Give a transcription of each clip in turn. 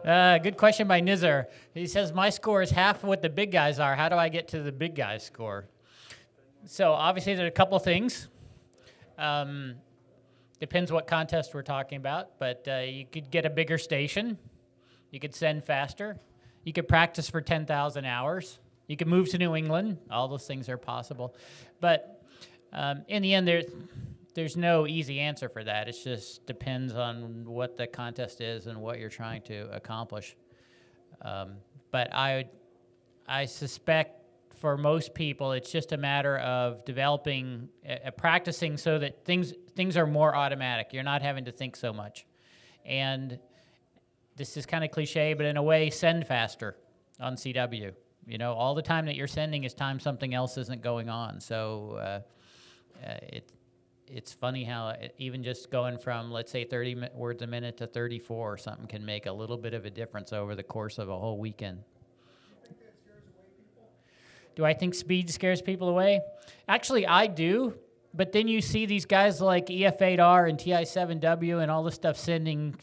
Good question by Nizar. He says, my score is half of what the big guys are. How do I get to the big guys' score? So obviously there are a couple things. Depends what contest we're talking about, but you could get a bigger station. You could send faster. You could practice for 10,000 hours. You could move to New England. All those things are possible. But in the end, there's no easy answer for that. It just depends on what the contest is and what you're trying to accomplish. But I suspect for most people, it's just a matter of developing, practicing so that things are more automatic. You're not having to think so much. And this is kind of cliche, but in a way, send faster on CW. You know, all the time that you're sending is time something else isn't going on. So it's funny how even just going from, let's say, 30 words a minute to 34 or something can make a little bit of a difference over the course of a whole weekend. Do I think speed scares people away? Actually, I do. But then you see these guys like EF8R and TI7W and all this stuff sending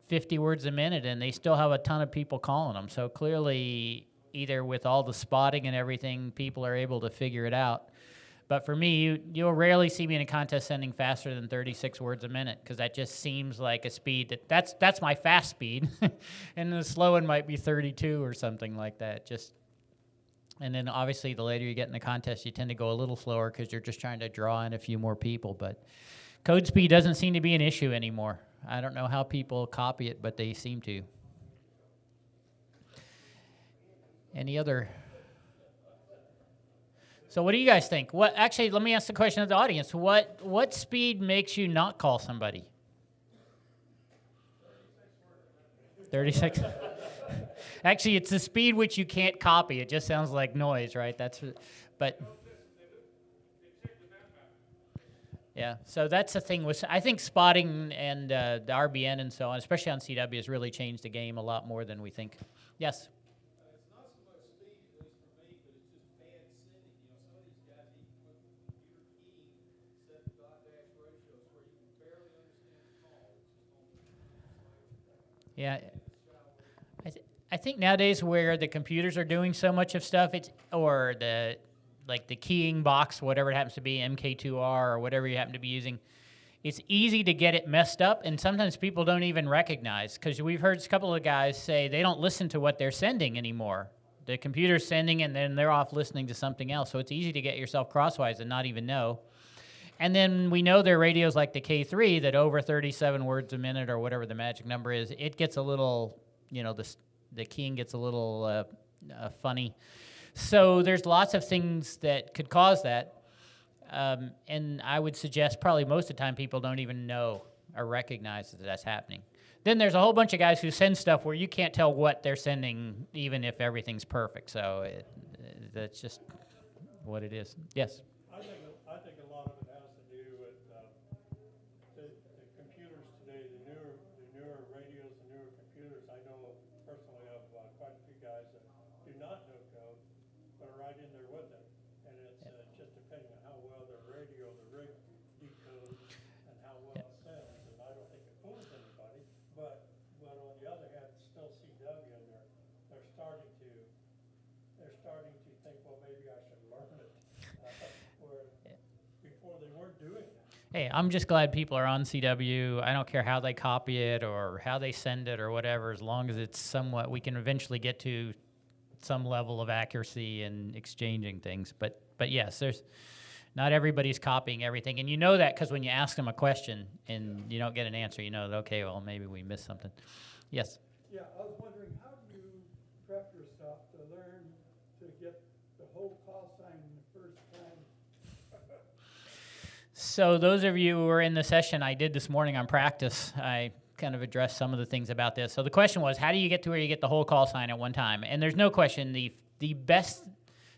50 words a minute, and they still have a ton of people calling them. So clearly, either with all the spotting and everything, people are able to figure it out. But for me, you'll rarely see me in a contest sending faster than 36 words a minute, because that just seems like a speed that's my fast speed, and the slow one might be 32 or something like that. And then obviously the later you get in the contest, you tend to go a little slower because you're just trying to draw in a few more people. But code speed doesn't seem to be an issue anymore. I don't know how people copy it, but they seem to. Any other? So what do you guys think? Actually, let me ask the question of the audience. What speed makes you not call somebody? 36. Actually, it's the speed which you can't copy. It just sounds like noise, right? Yeah, so that's the thing. I think spotting and the RBN and so on, especially on CW, has really changed the game a lot more than we think. Yes? It's not so much speed, at least for me, but it's just bad sending. You know, some of these guys, even with computer keying, set dot-dash ratios where you can barely understand the call. It's just Yeah. I think nowadays where the computers are doing so much of stuff, or the keying box, whatever it happens to be, MK2R or whatever you happen to be using, it's easy to get it messed up, and sometimes people don't even recognize, because we've heard a couple of guys say they don't listen to what they're sending anymore. The computer's sending, and then they're off listening to something else, so it's easy to get yourself crosswise and not even know. And then we know there are radios like the K3 that over 37 words a minute or whatever the magic number is, it gets a little, you know, the keying gets a little funny. So there's lots of things that could cause that. And I would suggest probably most of the time people don't even know or recognize that that's happening. Then there's a whole bunch of guys who send stuff where you can't tell what they're sending even if everything's perfect. So that's just what it is. Yes? I think a lot of it has to do with the computers today, the newer radios, the newer computers. I know personally of quite a few guys that do not know code, but are right in there with it. And it's just depending on how well their radio, the rig decodes, and how well it sends. And I don't think it fools anybody. But on the other hand, it's still CW, and they're starting to think, well, maybe I should learn it. Before they weren't doing that. Hey, I'm just glad people are on CW. I don't care how they copy it or how they send it or whatever, as long as it's somewhat, we can eventually get to some level of accuracy and exchanging things. But yes, not everybody's copying everything. And you know that because when you ask them a question and you don't get an answer, you know that, okay, well, maybe we missed something. Yes? Yeah, I was wondering, how do you prep yourself to learn to get the whole call sign the first time? So those of you who were in the session I did this morning on practice, I kind of addressed some of the things about this. So the question was, how do you get to where you get the whole call sign at one time? And there's no question, the best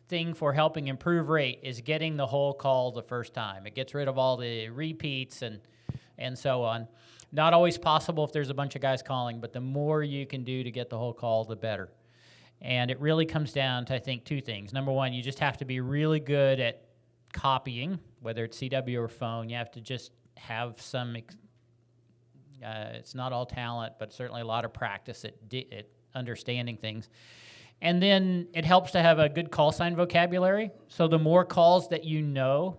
thing for helping improve rate is getting the whole call the first time. It gets rid of all the repeats and so on. Not always possible if there's a bunch of guys calling, but the more you can do to get the whole call, the better. And it really comes down to, I think, two things. Number one, you just have to be really good at copying, whether it's CW or phone. You have to just have some It's not all talent, but certainly a lot of practice at understanding things. And then it helps to have a good call sign vocabulary. So the more calls that you know,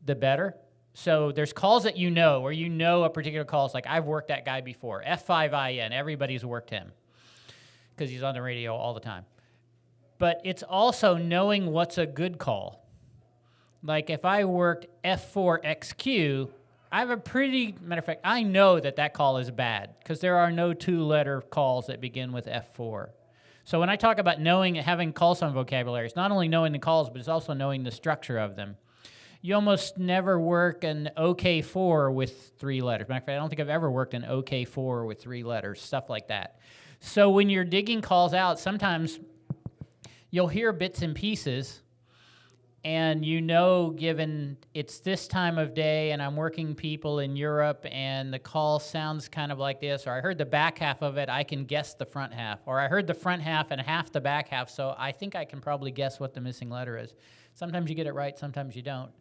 the better. So there's calls that you know, where you know a particular call. It's like, I've worked that guy before. F5IN, everybody's worked him because he's on the radio all the time. But it's also knowing what's a good call. Like if I worked F4XQ, I have a pretty, matter of fact, I know that that call is bad because there are no two-letter calls that begin with F4. So when I talk about knowing, having call sign vocabulary, it's not only knowing the calls, but it's also knowing the structure of them. You almost never work an OK4 with 3 letters. Matter of fact, I don't think I've ever worked an OK4 with 3 letters, stuff like that. So when you're digging calls out, sometimes you'll hear bits and pieces, and you know, given it's this time of day and I'm working people in Europe and the call sounds kind of like this, or I heard the back half of it, I can guess the front half. Or I heard the front half and half the back half, so I think I can probably guess what the missing letter is. Sometimes you get it right, sometimes you don't.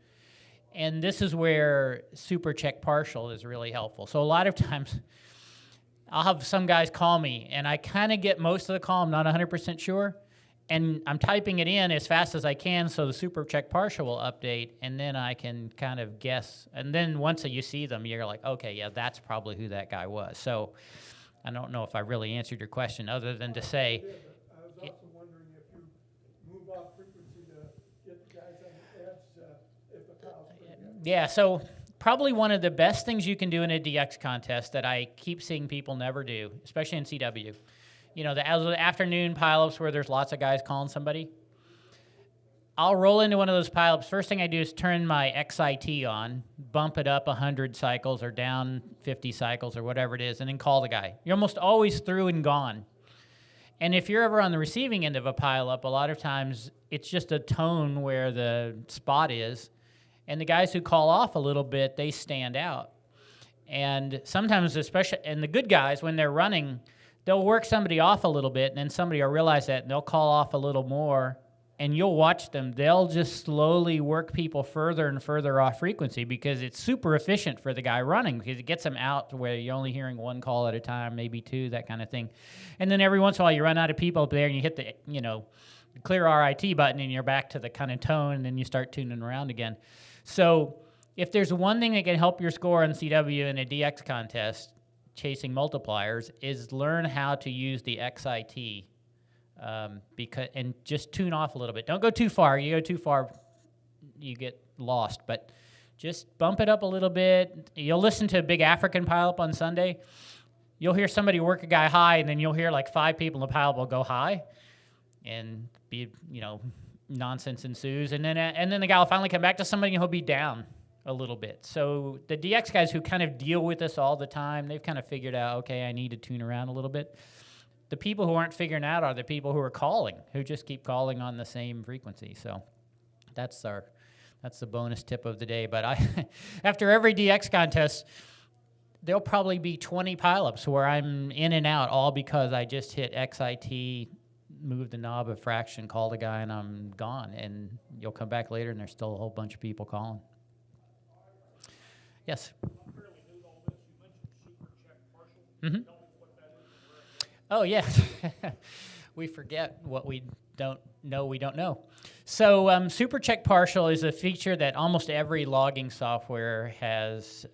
And this is where super check partial is really helpful. So a lot of times, I'll have some guys call me, and I kind of get most of the call, I'm not 100% sure, and I'm typing it in as fast as I can so the super check partial will update, and then I can kind of guess. And then once you see them, you're like, okay, yeah, that's probably who that guy was. So I don't know if I really answered your question other than to say... I was also wondering if you move off frequency to get the guys on the edge if the call's pretty good. Yeah, so probably one of the best things you can do in a DX contest that I keep seeing people never do, especially in CW, you know, the afternoon pileups where there's lots of guys calling somebody. I'll roll into one of those pileups. First thing I do is turn my XIT on, bump it up 100 cycles or down 50 cycles or whatever it is, and then call the guy. You're almost always through and gone. And if you're ever on the receiving end of a pileup, a lot of times it's just a tone where the spot is. And the guys who call off a little bit, they stand out. And sometimes, especially, and the good guys, when they're running, they'll work somebody off a little bit, and then somebody will realize that, and they'll call off a little more, and you'll watch them. They'll just slowly work people further and further off frequency because it's super efficient for the guy running because it gets them out to where you're only hearing 1 call at a time, maybe 2, that kind of thing. And then every once in a while, you run out of people up there, and you hit the, you know, clear RIT button, and you're back to the kind of tone, and then you start tuning around again. So if there's one thing that can help your score on CW in a DX contest, chasing multipliers, is learn how to use the XIT and just tune off a little bit. Don't go too far. You go too far, you get lost. But just bump it up a little bit. You'll listen to a big African pileup on Sunday. You'll hear somebody work a guy high, and then you'll hear like 5 people in the pileup will go high, and be, you know, nonsense ensues. And then the guy will finally come back to somebody, and he'll be down a little bit. So the DX guys who kind of deal with this all the time, they've kind of figured out, okay, I need to tune around a little bit. The people who aren't figuring out are the people who are calling, who just keep calling on the same frequency. So that's the bonus tip of the day. But after every DX contest, there'll probably be 20 pileups where I'm in and out, all because I just hit XIT, move the knob a fraction, call the guy, and I'm gone. And you'll come back later, and there's still a whole bunch of people calling. Yes? I'm fairly new to all this. You mentioned super check partial. Mm-hmm. Tell me what that is and where it Oh, yeah. We forget what we don't know we don't know. So super check partial is a feature that almost every logging software has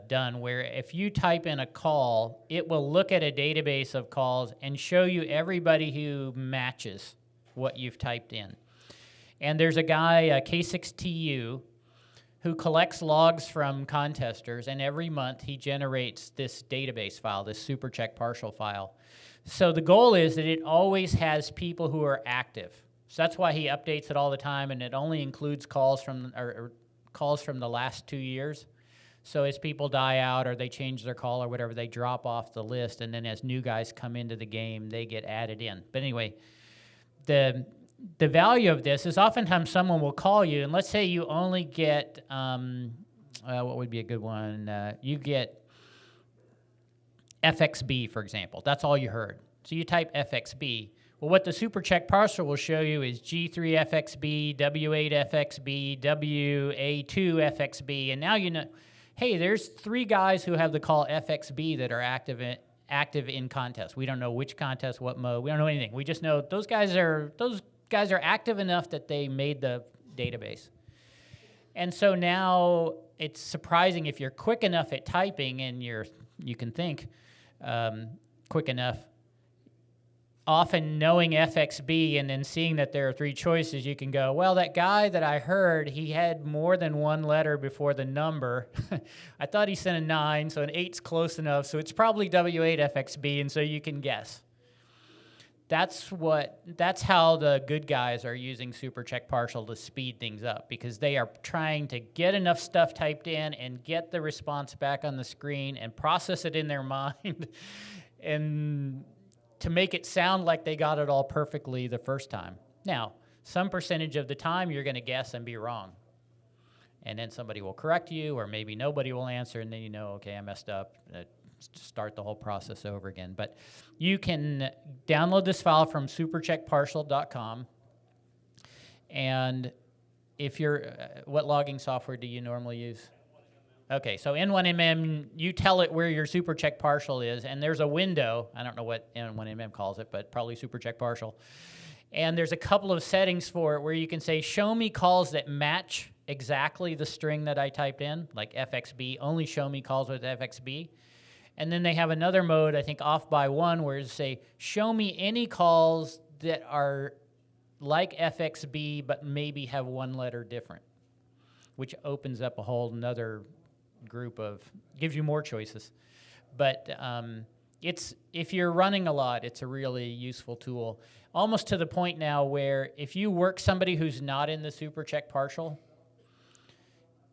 done, where if you type in a call, it will look at a database of calls and show you everybody who matches what you've typed in. And there's a guy, K5ZD, who collects logs from contesters, and every month he generates this database file, this super check partial file. So the goal is that it always has people who are active. So that's why he updates it all the time, and it only includes calls from calls from the last 2 years. So as people die out or they change their call or whatever, they drop off the list, and then as new guys come into the game, they get added in. But anyway, the value of this is oftentimes someone will call you, and let's say you only get, what would be a good one? You get FXB, for example. That's all you heard. So you type FXB. Well, what the super check parser will show you is G3 FXB, W8 FXB, WA2 FXB, and now hey, there's 3 guys who have the call FXB that are active in contests. We don't know which contest, what mode. We don't know anything. We just know those guys are active enough that they made the database. And so now it's surprising if you're quick enough at typing and you can think quick enough. Often knowing FXB and then seeing that there are 3 choices, you can go, well, that guy that I heard, he had more than 1 letter before the number. I thought he sent a 9, so an 8's close enough, so it's probably W8 FXB, and so you can guess. That's how the good guys are using super check partial to speed things up, because they are trying to get enough stuff typed in and get the response back on the screen and process it in their mind and to make it sound like they got it all perfectly the first time. Now, some percentage of the time you're going to guess and be wrong. And then somebody will correct you, or maybe nobody will answer, and then you know, okay, I messed up. Start the whole process over again. But you can download this file from supercheckpartial.com. And if you're, what logging software do you normally use? Okay, so N1MM, you tell it where your super check partial is, and there's a window. I don't know what N1MM calls it, but probably super check partial. And there's a couple of settings for it where you can say, show me calls that match exactly the string that I typed in, like FXB, only show me calls with FXB. And then they have another mode, I think off by 1, where you say, show me any calls that are like FXB but maybe have 1 letter different, which opens up a whole another group of, gives you more choices. But if you're running a lot, it's a really useful tool. Almost to the point now where if you work somebody who's not in the super check partial,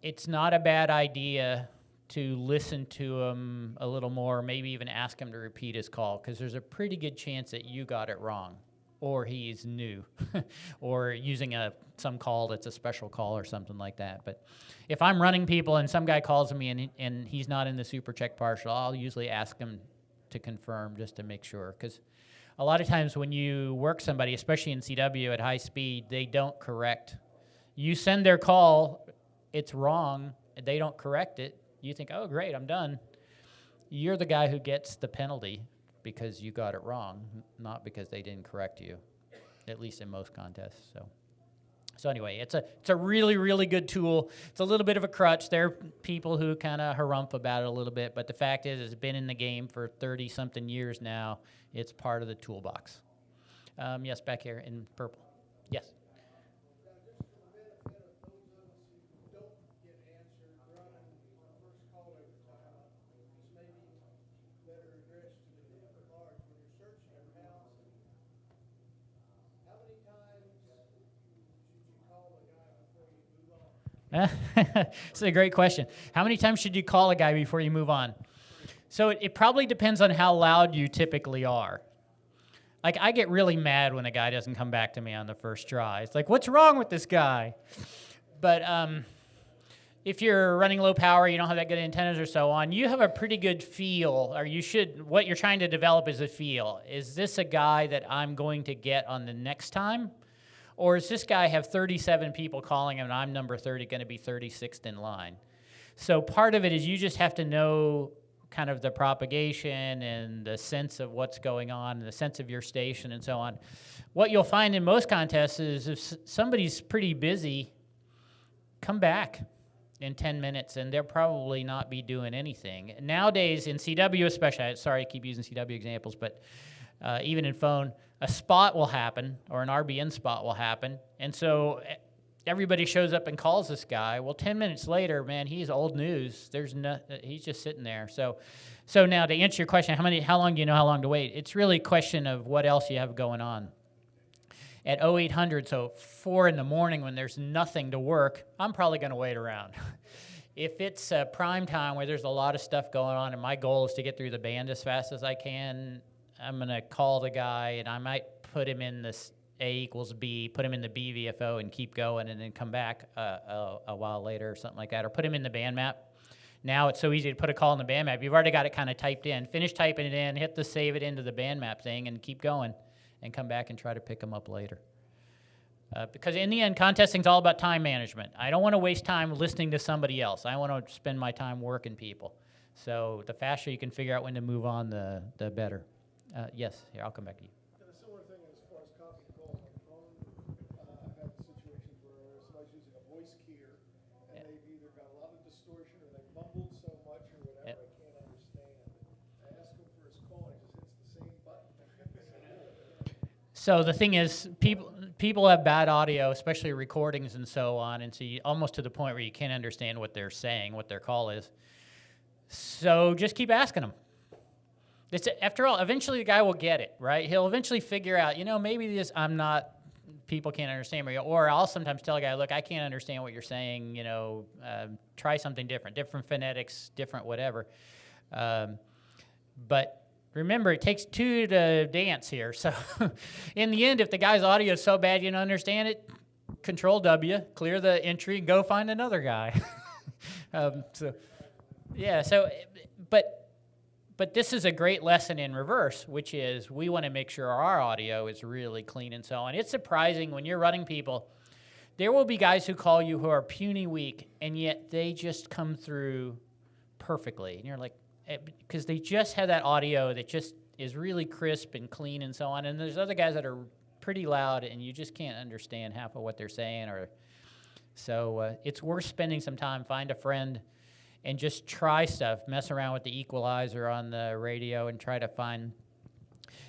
it's not a bad idea to listen to him a little more, maybe even ask him to repeat his call, because there's a pretty good chance that you got it wrong, or he's new, or using some call that's a special call or something like that. But if I'm running people and some guy calls me and he's not in the super check partial, I'll usually ask him to confirm just to make sure, because a lot of times when you work somebody, especially in CW at high speed, they don't correct. You send their call, it's wrong, they don't correct it. You think, oh, great, I'm done. You're the guy who gets the penalty because you got it wrong, not because they didn't correct you, at least in most contests. So anyway, it's a really, really good tool. It's a little bit of a crutch. There are people who kind of harumph about it a little bit, but the fact is it's been in the game for 30-something years now. It's part of the toolbox. Yes, back here in purple. Yes. That's a great question. How many times should you call a guy before you move on? So it probably depends on how loud you typically are. Like, I get really mad when a guy doesn't come back to me on the first try. It's like, what's wrong with this guy? But if you're running low power, you don't have that good antennas or so on, you have a pretty good feel, or what you're trying to develop is a feel. Is this a guy that I'm going to get on the next time? Or is this guy have 37 people calling him and I'm number 30 going to be 36th in line? So part of it is you just have to know kind of the propagation and the sense of what's going on and the sense of your station and so on. What you'll find in most contests is if somebody's pretty busy, come back in 10 minutes and they'll probably not be doing anything. Nowadays in CW especially, sorry I keep using CW examples, but even in phone, a spot will happen, or an RBN spot will happen, and so everybody shows up and calls this guy. Well, 10 minutes later, man, he's old news. He's just sitting there. So now to answer your question, how long do you know how long to wait? It's really a question of what else you have going on. At 0800, so 4 in the morning when there's nothing to work, I'm probably going to wait around. If it's prime time where there's a lot of stuff going on and my goal is to get through the band as fast as I can, I'm going to call the guy, and I might put him in this A equals B, put him in the B VFO and keep going, and then come back a while later or something like that, or put him in the band map. Now it's so easy to put a call in the band map. You've already got it kind of typed in. Finish typing it in, hit the save it into the band map thing, and keep going, and come back and try to pick them up later. Because in the end, contesting's all about time management. I don't want to waste time listening to somebody else. I want to spend my time working people. So the faster you can figure out when to move on, the better. Yes, here, I'll come back to you. And a similar thing as far as copy calls on the phone, I've had situations where somebody's using a voice keyer, and they've either got a lot of distortion or they've mumbled so much or whatever, Yep. I can't understand. I ask him for his call, and he just hits the same button. So the thing is, people have bad audio, especially recordings and so on, and so almost to the point where you can't understand what they're saying, what their call is. So just keep asking them. After all, eventually the guy will get it, right? He'll eventually figure out, maybe people can't understand me. Or I'll sometimes tell a guy, look, I can't understand what you're saying, try something different phonetics, different whatever. But remember, it takes two to dance here. So in the end, if the guy's audio is so bad you don't understand it, Control W, clear the entry, and go find another guy. But this is a great lesson in reverse, which is we want to make sure our audio is really clean and so on. It's surprising when you're running people, there will be guys who call you who are puny weak, and yet they just come through perfectly. And you're like, because they just have that audio that just is really crisp and clean and so on. And there's other guys that are pretty loud, and you just can't understand half of what they're saying. So it's worth spending some time, find a friend, and just try stuff, mess around with the equalizer on the radio and try to find.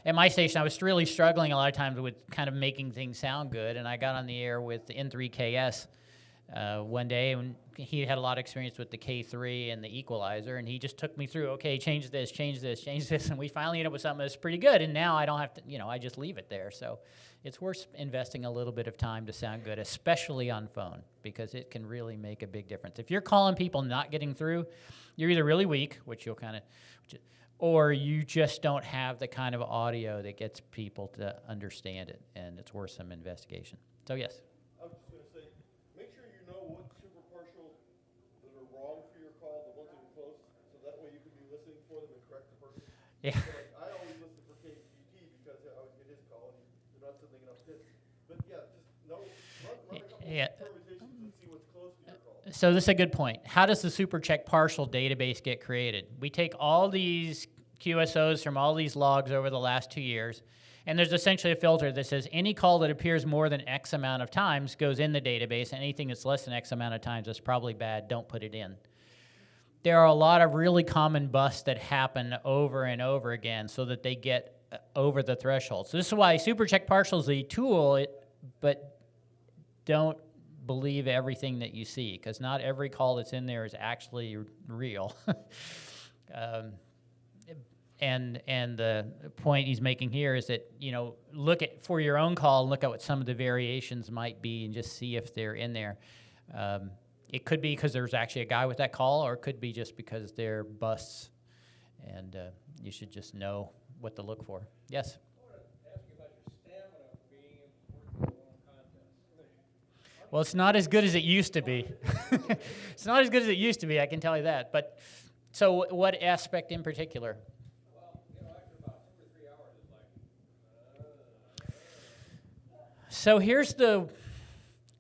At my station, I was really struggling a lot of times with kind of making things sound good, and I got on the air with the N3KS one day, and he had a lot of experience with the K3 and the equalizer, and he just took me through, okay, change this, and we finally ended up with something that's pretty good, and now I don't have to, I just leave it there. So it's worth investing a little bit of time to sound good, especially on phone, because it can really make a big difference. If you're calling people not getting through, you're either really weak, which you'll or you just don't have the kind of audio that gets people to understand it, and it's worth some investigation. So yes. I was just going to say, make sure you know what super partial that are wrong for your call, the ones that are close, so that way you can be listening for them and correct the person. Yeah. So like, I always listen for KGT because I always get his call and they're not sending enough hits. But yeah, just run a couple permutations and see what's close to your call. So this is a good point. How does the SuperCheck partial database get created? We take all these QSOs from all these logs over the last 2 years, and there's essentially a filter that says any call that appears more than X amount of times goes in the database, and anything that's less than X amount of times is probably bad, don't put it in. There are a lot of really common busts that happen over and over again so that they get over the threshold. So this is why SuperCheck partial is a tool, but don't believe everything that you see, because not every call that's in there is actually real. And the point he's making here is that, look at, for your own call, look at what some of the variations might be and just see if they're in there. It could be because there's actually a guy with that call, or it could be just because they're busts, and you should just know what to look for. Yes? I want to ask you about your stamina for being able to work your own contest. Well, it's not as good as it used to be. It's not as good as it used to be, I can tell you that. But so what aspect in particular? After about 2 or 3 hours, it's like, So here's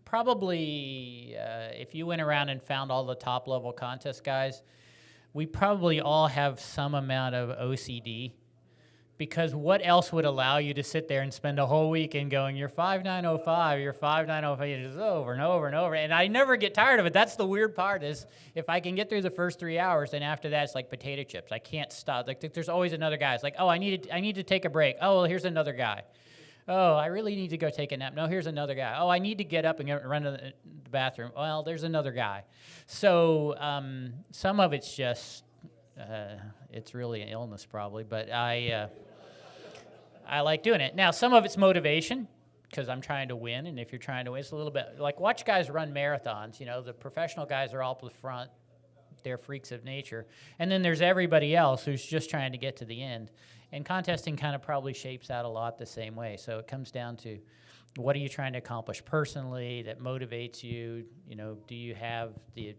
probably, if you went around and found all the top-level contest guys, we probably all have some amount of OCD, because what else would allow you to sit there and spend a whole weekend going, you're 5905, you're 5905, just over and over and over, and I never get tired of it. That's the weird part, is if I can get through the first 3 hours, then after that it's like potato chips. I can't stop. Like, there's always another guy. It's like, oh, I need to take a break. Oh, well, here's another guy. Oh, I really need to go take a nap. No, here's another guy. Oh, I need to get up and run to the bathroom. Well, there's another guy. So some of it's just, it's really an illness probably, but I like doing it. Now, some of it's motivation, because I'm trying to win, and if you're trying to win, it's a little bit, like watch guys run marathons. The professional guys are all up the front. They're freaks of nature. And then there's everybody else who's just trying to get to the end. And contesting kind of probably shapes out a lot the same way. So it comes down to, what are you trying to accomplish personally that motivates you? Do you have the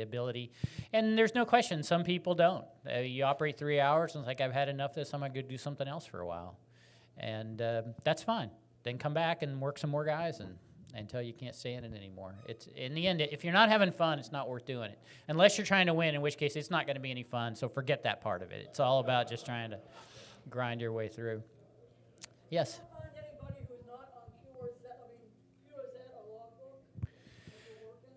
ability? And there's no question, some people don't. You operate 3 hours, and it's like, I've had enough of this, I'm going to go do something else for a while. And that's fine. then come back and work some more guys until you can't stand it anymore. It's in the end, if you're not having fun, it's not worth doing it. Unless you're trying to win, in which case it's not going to be any fun. So forget that part of it. It's all about just trying to grind your way through. Yes. Find anybody who's not on QRZ, QRZ or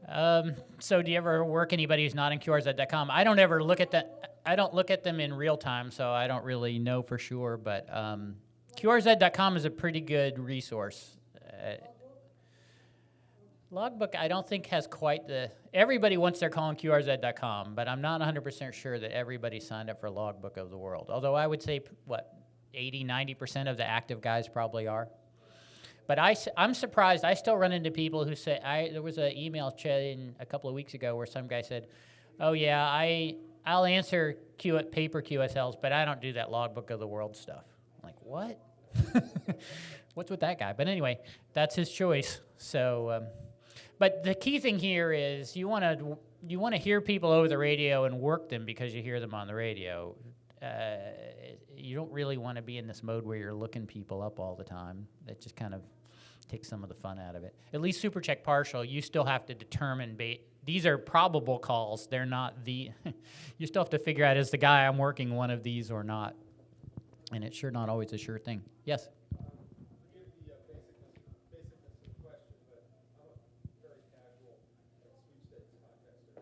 logbook? So do you ever work anybody who's not in QRZ.com? I don't ever look at that. I don't look at them in real time, so I don't really know for sure. But QRZ.com is a pretty good resource. Logbook, I don't think has quite the. Everybody wants their call on QRZ.com, but I'm not 100% sure that everybody signed up for Logbook of the World. Although I would say, 80, 90% of the active guys probably are. But I'm surprised. I still run into people who say, there was an email chain a couple of weeks ago where some guy said, oh yeah, I'll answer paper QSLs, but I don't do that Logbook of the World stuff. I'm like, what? What's with that guy? But anyway, that's his choice. So, but the key thing here is you want to hear people over the radio and work them because you hear them on the radio. You don't really want to be in this mode where you're looking people up all the time. That just kind of takes some of the fun out of it. At least super check partial, you still have to determine, these are probable calls. They're not the, you still have to figure out, is the guy I'm working one of these or not? And it's sure not always a sure thing. Yes? Forgive the basicness of the question, but I'm a very casual sweepstakes contester.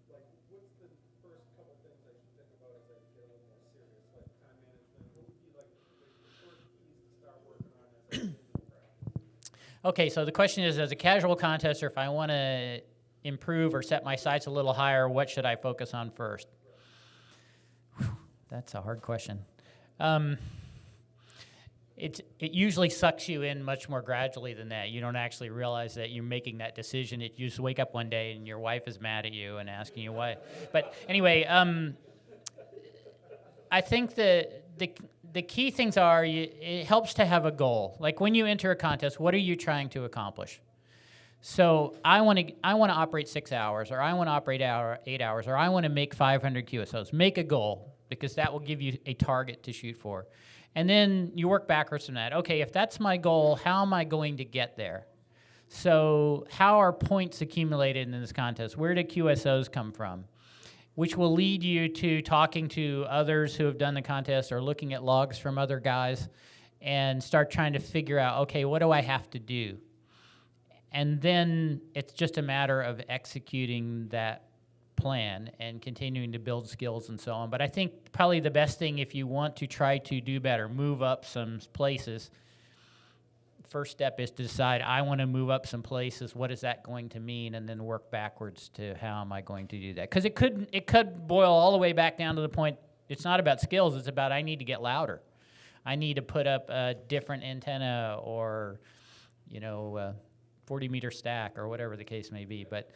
Like, what's the first couple things I should think about as I get a little more serious, like time management? What would be like the first keys to start working on as I get into the practice? Okay, so the question is, as a casual contester, if I want to improve or set my sights a little higher, what should I focus on first? Whew, that's a hard question. It usually sucks you in much more gradually than that. You don't actually realize that you're making that decision. You just wake up one day and your wife is mad at you and asking you why. But anyway, I think the key things are, it helps to have a goal. Like when you enter a contest, what are you trying to accomplish? So I want to operate 6 hours, or I want to operate 8 hours, or I want to make 500 QSOs. Make a goal, because that will give you a target to shoot for. And then you work backwards from that. Okay, if that's my goal, how am I going to get there? So how are points accumulated in this contest? Where do QSOs come from? Which will lead you to talking to others who have done the contest or looking at logs from other guys and start trying to figure out, okay, what do I have to do? And then it's just a matter of executing that plan and continuing to build skills and so on. But I think probably the best thing, if you want to try to do better, move up some places, first step is to decide, I want to move up some places, what is that going to mean, and then work backwards to how am I going to do that. Because it could boil all the way back down to the point, it's not about skills, it's about I need to get louder. I need to put up a different antenna or, 40-meter stack or whatever the case may be. But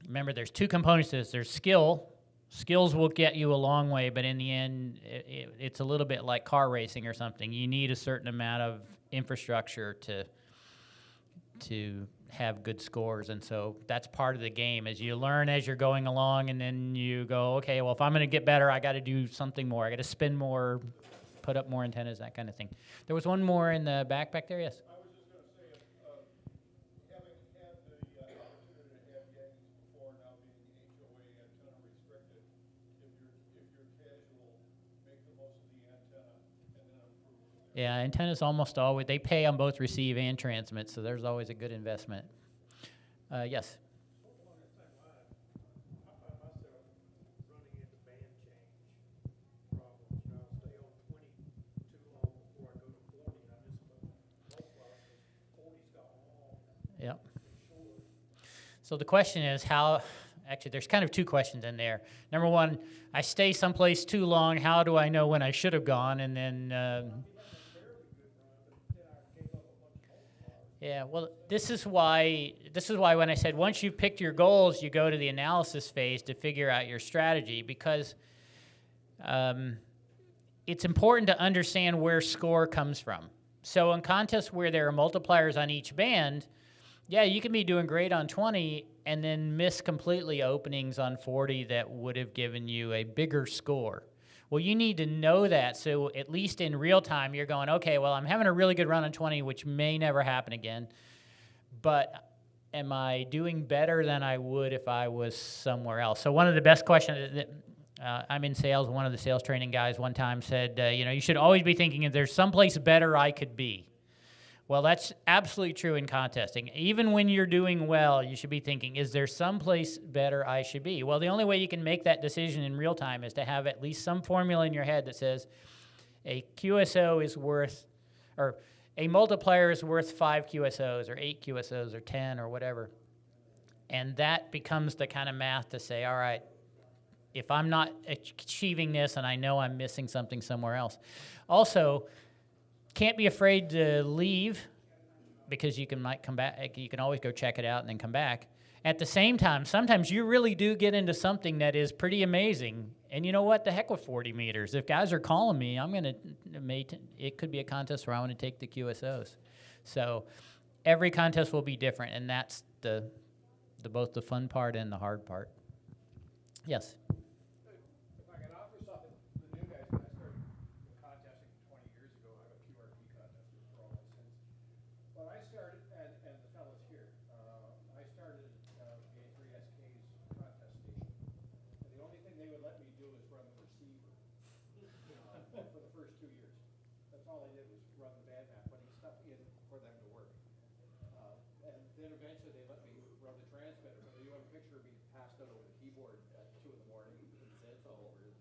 remember, there's two components to this. There's skill. Skills will get you a long way, but in the end, it's a little bit like car racing or something. You need a certain amount of infrastructure to have good scores, and so that's part of the game. As you learn as you're going along, and then you go, okay, well, if I'm going to get better, I got to do something more. I got to spin more, put up more antennas, that kind of thing. There was one more in the back there. Yes. I was just going to say, having had the opportunity to have Yankees before, now being HOA antenna restricted, if you're casual, make the most of the antenna and then improve. Yeah, antennas almost always, they pay on both receive and transmit, so there's always a good investment. Yes? One other thing, I find myself running into band change problems. I'll stay on 20 too long before I go to 40, and I just multiply it. 40's got long. Yep. So the question is actually there's kind of two questions in there. Number one, I stay someplace too long, how do I know when I should have gone? And then, yeah, well, this is why when I said once you've picked your goals, you go to the analysis phase to figure out your strategy, because it's important to understand where score comes from. So in contests where there are multipliers on each band, yeah, you can be doing great on 20 and then miss completely openings on 40 that would have given you a bigger score. Well, you need to know that, so at least in real time, you're going, okay, well, I'm having a really good run on 20, which may never happen again, but am I doing better than I would if I was somewhere else? So one of the best questions that I'm in sales. One of the sales training guys one time said, you should always be thinking if there's someplace better I could be. Well, that's absolutely true in contesting. Even when you're doing well, you should be thinking, is there someplace better I should be? Well, the only way you can make that decision in real time is to have at least some formula in your head that says a QSO is worth, or a multiplier is worth 5 QSOs or 8 QSOs or 10 or whatever. And that becomes the kind of math to say, all right, if I'm not achieving this and I know I'm missing something somewhere else. Also, can't be afraid to leave because you might come back. You can always go check it out and then come back. At the same time, sometimes you really do get into something that is pretty amazing. And you know what? The heck with 40 meters. If guys are calling me, it could be a contest where I want to take the QSOs. So every contest will be different, and that's both the fun part and the hard part. Yes? If I can offer something to the new guys, when I started contesting 20 years ago, I'm a QRP contester for all my sins. When I started, and the fellows here, I started at the A3SK's contest station. And the only thing they would let me do is run the receiver for the first 2 years. That's all I did was run the band map, putting stuff in for them to work. And then eventually they let me run the transmitter, but you have a picture of me passed out over the keyboard at 2 in the morning and Zeds all over it.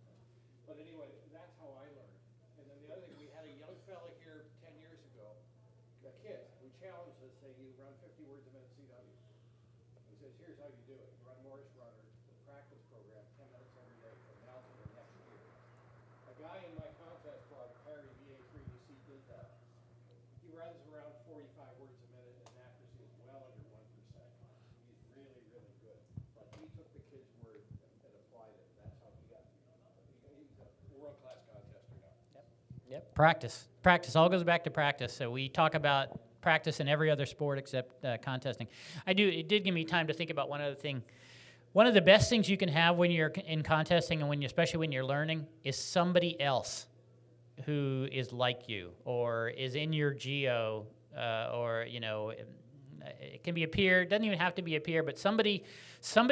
But anyway, that's how I learned. And then the other thing, we had a young fella here 10 years ago, a kid, who challenged us saying, you run 50 words a minute CW. He says, here's how you do it. You run Morris Runner, the practice program, 10 minutes every day from now to the next year. A guy in my contest club, Harry VA3DC, did that. He runs around 45 words a minute, and accuracy is well under 1%. He's really, really good. But he took the kid's word and applied it. That's how he got. He's a world-class contester now. Yep. Practice. All goes back to practice. So we talk about practice in every other sport except contesting. It did give me time to think about one other thing. One of the best things you can have when you're in contesting and especially when you're learning is somebody else who is like you or is in your geo or, it can be a peer. It doesn't even have to be a peer, but somebody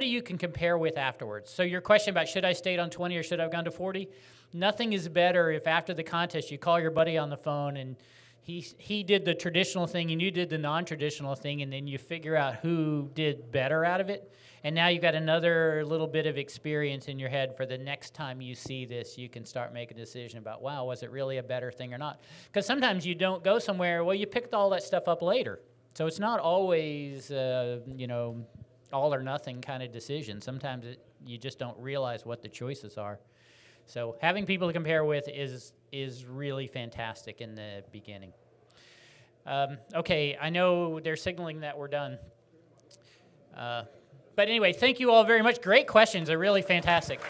you can compare with afterwards. So your question about should I stayed on 20 or should I have gone to 40? Nothing is better if after the contest you call your buddy on the phone and he did the traditional thing and you did the non-traditional thing, and then you figure out who did better out of it. And now you've got another little bit of experience in your head for the next time you see this. You can start making a decision about, wow, was it really a better thing or not? Because sometimes you don't go somewhere, well, you picked all that stuff up later. So it's not always, all or nothing kind of decision. Sometimes you just don't realize what the choices are. So having people to compare with is really fantastic in the beginning. Okay, I know they're signaling that we're done. But anyway, thank you all very much. Great questions. They're really fantastic.